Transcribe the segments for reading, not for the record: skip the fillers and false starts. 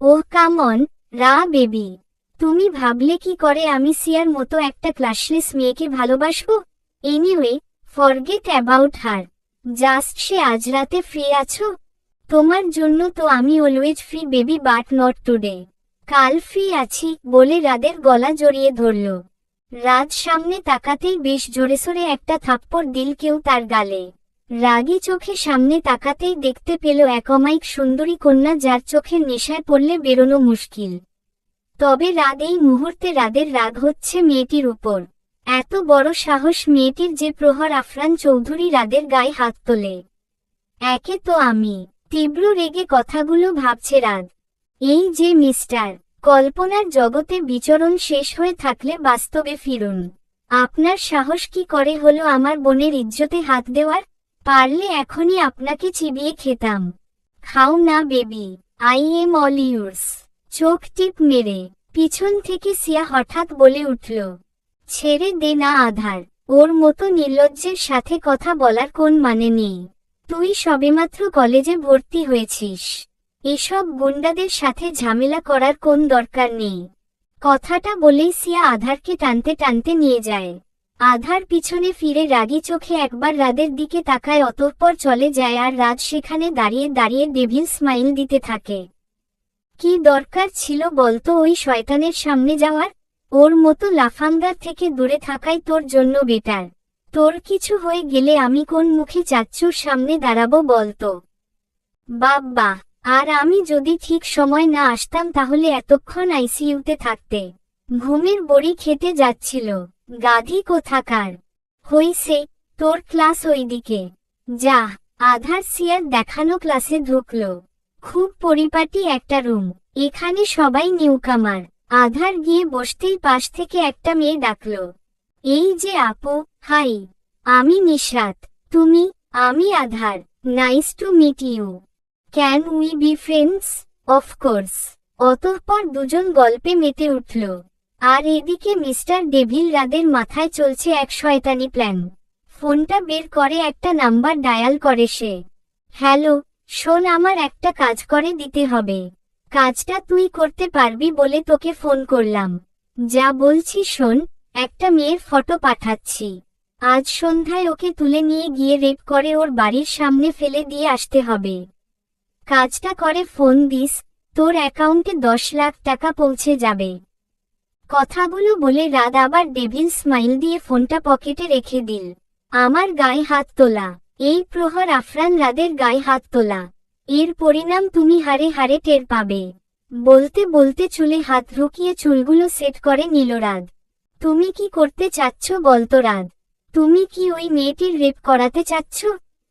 Oh come on, রা baby. তুমি ভাবলে কি করে আমি সিয়ার মতো একটা ক্লাসলেস মেয়েকে ভালোবাসবো? Anyway, forget about her. Just say আজ রাতে ফ্রি আছো? তোমার জন্য তো আমি always free baby, but not today. কাল ফ্রি আছি বলে রাদের গলা জড়িয়ে ধরল। রাত সামনে তাকাতেই বেশ জোরেসোরে একটা থাপ্পড় দিল কেউ তার গালে। রাগী চোখে সামনে তাকাতেই দেখতে পেল এক অমায়িক সুন্দরী কন্যা, যার চোখের নেশায় পড়লে বেরোনো মুশকিল। তবে রাত এই মুহূর্তে রাদের রাগ হচ্ছে মেয়েটির উপর। এত বড় সাহস মেয়েটির যে! প্রহর আফরান চৌধুরী রাদের গায়ে হাত তোলে। একে তো আমি তীব্র রেগে কথাগুলো ভাবছে রাদ। এই যে মিস্টার, কল্পনার জগতে বিচরণ শেষ হয়ে থাকলে বাস্তবে ফিরুন। আপনার সাহস কি করে হলো আমার বোনের ইজ্জতে হাত দেওয়ার? পারলে এখনই আপনাকে চিবিয়ে খেতাম। খাও না baby, I am all yours. চোখ টিপ মেরে পিছন থেকে সিয়া হঠাৎ বলে উঠল, ছেড়ে দে না আধার। ওর মতো নির্লজ্জের সাথে কথা বলার কোন মানে নেই। তুই সবেমাত্র কলেজে ভর্তি হয়েছিস, এসব গুন্ডাদের সাথে ঝামেলা করার কোন দরকার নেই। কথাটা বলেই সিয়া আধারকে টানতে টানতে নিয়ে যায়। আধার পিছনে ফিরে রাগী চোখে একবার রাদের দিকে তাকায়, অতঃপর চলে যায়। আর রাত সেখানে দাঁড়িয়ে দাঁড়িয়ে ডেভিল স্মাইল দিতে থাকে। কি দরকার ছিল বলতো ওই শয়তানের সামনে যাওয়ার? ওর মতো লাফাঙ্গার থেকে দূরে থাকাই তোর জন্য বেটার। তোর কিছু হয়ে গেলে আমি কোন মুখে চাচ্চুর সামনে দাঁড়াবো বলতো? বাব্বা, আর আমি যদি ঠিক সময় না আসতাম তাহলে এতক্ষণ আইসিইউতে থাকতে। ঘুমের বড়ি খেতে যাচ্ছিল, গাধি কোথাকার। হইছে, তোর ক্লাস ওইদিকে যা। আধার সিয়ার দেখানো ক্লাসে ঢুকল। খুব পরিপাটি একটা রুম, এখানে সবাই নিউকামার। আধার গিয়ে বসতেই পাশ থেকে একটা মেয়ে ডাকল, এই যে আপু, হাই। আমি নিশরাত। তুমি? আমি Adhar. Nice to meet you. Can we be friends? Of course. অতঃপর দুজন গল্পে মেতে উঠল। আর এদিকে মিস্টার ডেভিল রাদের মাথায় চলছে এক শয়তানি প্ল্যান। ফোনটা বের করে একটা নাম্বার ডায়াল করে সে। হ্যালো, শোন, আমার একটা কাজ করে দিতে হবে। কাজটা তুই করতে পারবি বলে তোকে ফোন করলাম। যা বলছি শোন, একটা মেয়ের ফটো পাঠাচ্ছি। আজ সন্ধ্যায় ওকে তুলে নিয়ে গিয়ে রেপ করে ওর বাড়ির সামনে ফেলে দিয়ে আসতে হবে। কাজটা করে ফোন দিস, তোর অ্যাকাউন্টে 10 লাখ টাকা পৌঁছে যাবে। কথাগুলো বলে রাত আবার ডেভিল স্মাইল দিয়ে ফোনটা পকেটে রেখে দিল। আমার গায়ে হাত তোলা। এই প্রহর আফরান রাদের গায়ে হাত তোলা। এর পরিণাম তুমি হারে হারে টের পাবে। বলতে বলতে চুলে হাত ঢুকিয়ে চুলগুলো সেট করে নিল রাদ। তুমি কি করতে চাচ্ছ বলতো রাদ? তুমি কি ওই মেয়েটির রেপ করাতে চাচ্ছ?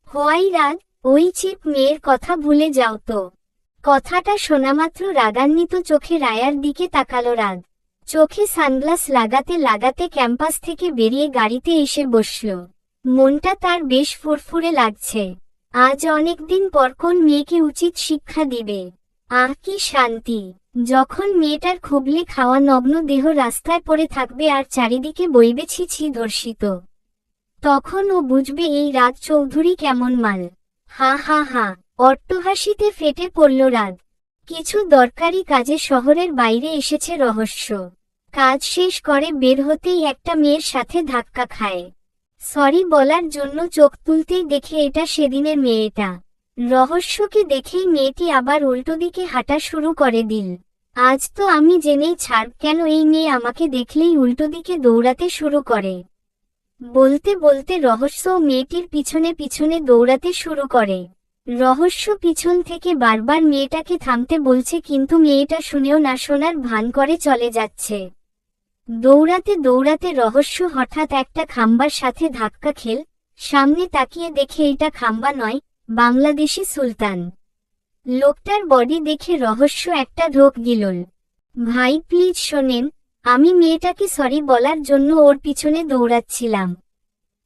হোয়াই রাদ, ওই চিপ মেয়ের কথা ভুলে যাও তো। কথাটা শোনামাত্র রাগান্বিত চোখে রায়ার দিকে তাকালো রাদ। চোখে সানগ্লাস লাগাতে লাগাতে ক্যাম্পাস থেকে বেরিয়ে গাড়িতে এসে বসল। মনটা তার বেশ ফুরফুরে লাগছে। আজ অনেকদিন পর কোন মেয়েকে উচিত শিক্ষা দিবে। আহ কি শান্তি, যখন মেয়েটার খুবলে খাওয়া নগ্ন দেহ রাস্তায় পড়ে থাকবে আর চারিদিকে বইবে ছি ছি ধর্ষিত। তখন ও বুঝবে এই রাত চৌধুরী কেমন মাল। হা হা হা, অট্টহাসিতে ফেটে পড়ল রাত। কিছু দরকারি কাজে শহরের বাইরে এসেছে রহস্য। কাজ শেষ করে বের হতেই একটা মেয়ের সাথে ধাক্কা খায়। সরি বলার জন্য চোখ তুলতেই দেখে এটা সেদিনের মেয়েটা। রহস্যকে দেখেই মেয়েটি আবার উল্টো দিকে হাঁটা শুরু করে দিল। আজ তো আমি জেনেই ছাড় কেন এই মেয়ে আমাকে দেখলেই উল্টো দিকে দৌড়াতে শুরু করে। বলতে বলতে রহস্য মেয়েটির পিছনে পিছনে দৌড়াতে শুরু করে। রহস্য পিছন থেকে বারবার মেয়েটাকে থামতে বলছে, কিন্তু মেয়েটা শুনেও না শোনার ভান করে চলে যাচ্ছে। দৌড়াতে দৌড়াতে রহস্য হঠাৎ একটা খাম্বার সাথে ধাক্কা খেল। সামনে তাকিয়ে দেখে এটা খাম্বা নয়, বাংলাদেশি সুলতান। লোকটার বডি দেখে রহস্য একটা ঢোক গিলল। ভাই প্লিজ শোনেন, আমি মেয়েটাকে সরি বলার জন্য ওর পিছনে দৌড়াচ্ছিলাম।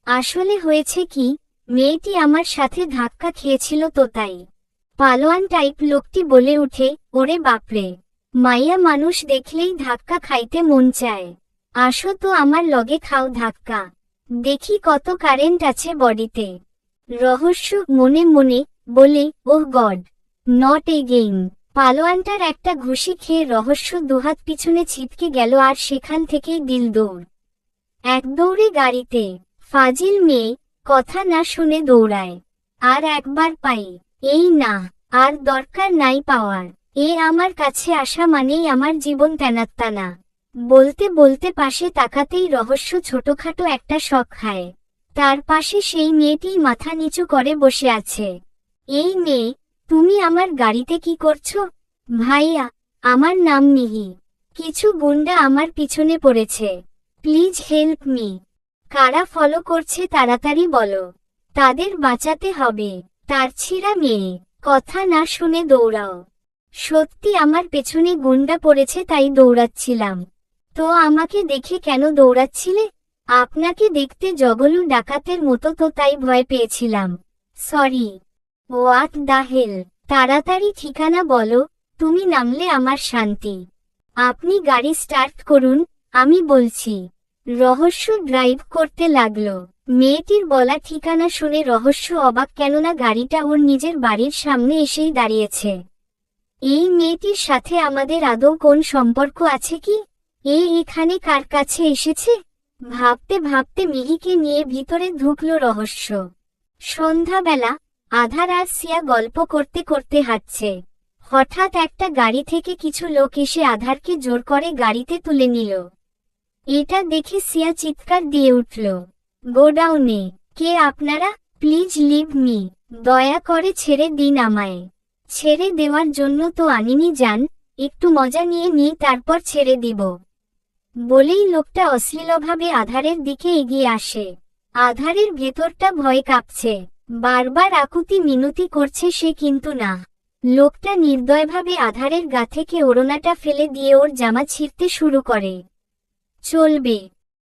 আসলে হয়েছে কি, মেয়েটি আমার সাথে ধাক্কা খেয়েছিল তো তাই। পালোয়ান টাইপ লোকটি বলে উঠে, ওরে বাপরে, মাইয়া মানুষ দেখলেই ধাক্কা খাইতে মন চায়। আসো তো আমার লগে খাও ধাক্কা, দেখি কত কারেন্ট আছে বডিতে। রহস্য মনে মনে বলে, ওহ গড, নট এগেইন। পালোয়ানটার একটা ঘুষি খেয়ে রহস্য দুহাত পিছনে ছিটকে গেল আর সেখান থেকেই দিল দৌড়। এক দৌড়ে গাড়িতে। ফাজিল মেয়ে, কথা না শুনে দৌড়ায়। আর একবার পাই, এই না, আর দরকার নাই পাওয়ার। আমার কাছে আসা মানেই আমার জীবন তেনাত্তানা। বলতে বলতে পাশে তাকাতেই রহস্য ছোটখাটো একটা শক খায়। তার পাশে সেই মেয়েটি মাথা নিচু করে বসে আছে। এই মেয়ে, তুমি আমার গাড়িতে কি করছো? ভাইয়া, আমার নাম মিহি। কিছু গুন্ডা আমার পিছনে পড়েছে। Please help me. কারা ফলো করছে তাড়াতাড়ি বলো। তাদের বাঁচাতে হবে। তার ছিঁড়া মেয়ে, কথা না শুনে দৌড়াও। সত্যি আমার পেছনে গুন্ডা পড়েছে তাই দৌড়াচ্ছিলাম। তো আমাকে দেখে কেন দৌড়াচ্ছিলে? আপনাকে দেখতে জগলু ডাকাতের মতো তো তাই ভয় পেয়েছিলাম। সরি। What the hell? তাড়াতাড়ি ঠিকানা বলো, তুমি নামলে আমার শান্তি। আপনি গাড়ি স্টার্ট করুন, আমি বলছি। রহস্য ড্রাইভ করতে লাগলো। মেয়েটির বলা ঠিকানা শুনে রহস্য অবাক, কেননা গাড়িটা ওর নিজের বাড়ির সামনে এসেই দাঁড়িয়েছে। এই মেয়েটির সাথে আমাদের আদৌ কোন সম্পর্ক আছে কি? এখানে কার কাছে এসেছে? ভাবতে ভাবতে মিহিকে নিয়ে ভিতরে ঢুকলো রহস্য। সন্ধ্যাবেলা, আধার আর সিয়া গল্প করতে করতে হাঁটছে। হঠাৎ একটা গাড়ি থেকে কিছু লোক এসে আধারকে জোর করে গাড়িতে তুলে নিল। এটা দেখে সিয়া চিৎকার দিয়ে উঠল, গোডাউনে। কে আপনারা? Please leave me. দয়া করে ছেড়ে দিন আমায়। ছেড়ে দেওয়ার জন্য তো আনিনি জান, একটু মজা নিয়ে তারপর ছেড়ে দিব। বলেই লোকটা অশ্লীলভাবে আধারের দিকে এগিয়ে আসে। আধারের ভেতরটা ভয় কাঁপছে। বারবার আকুতি মিনতি করছে সে, কিন্তু না। লোকটা নির্দয়ভাবে আধারের গা থেকে ওড়নাটা ফেলে দিয়ে ওর জামা ছিঁড়তে শুরু করে। চলবে।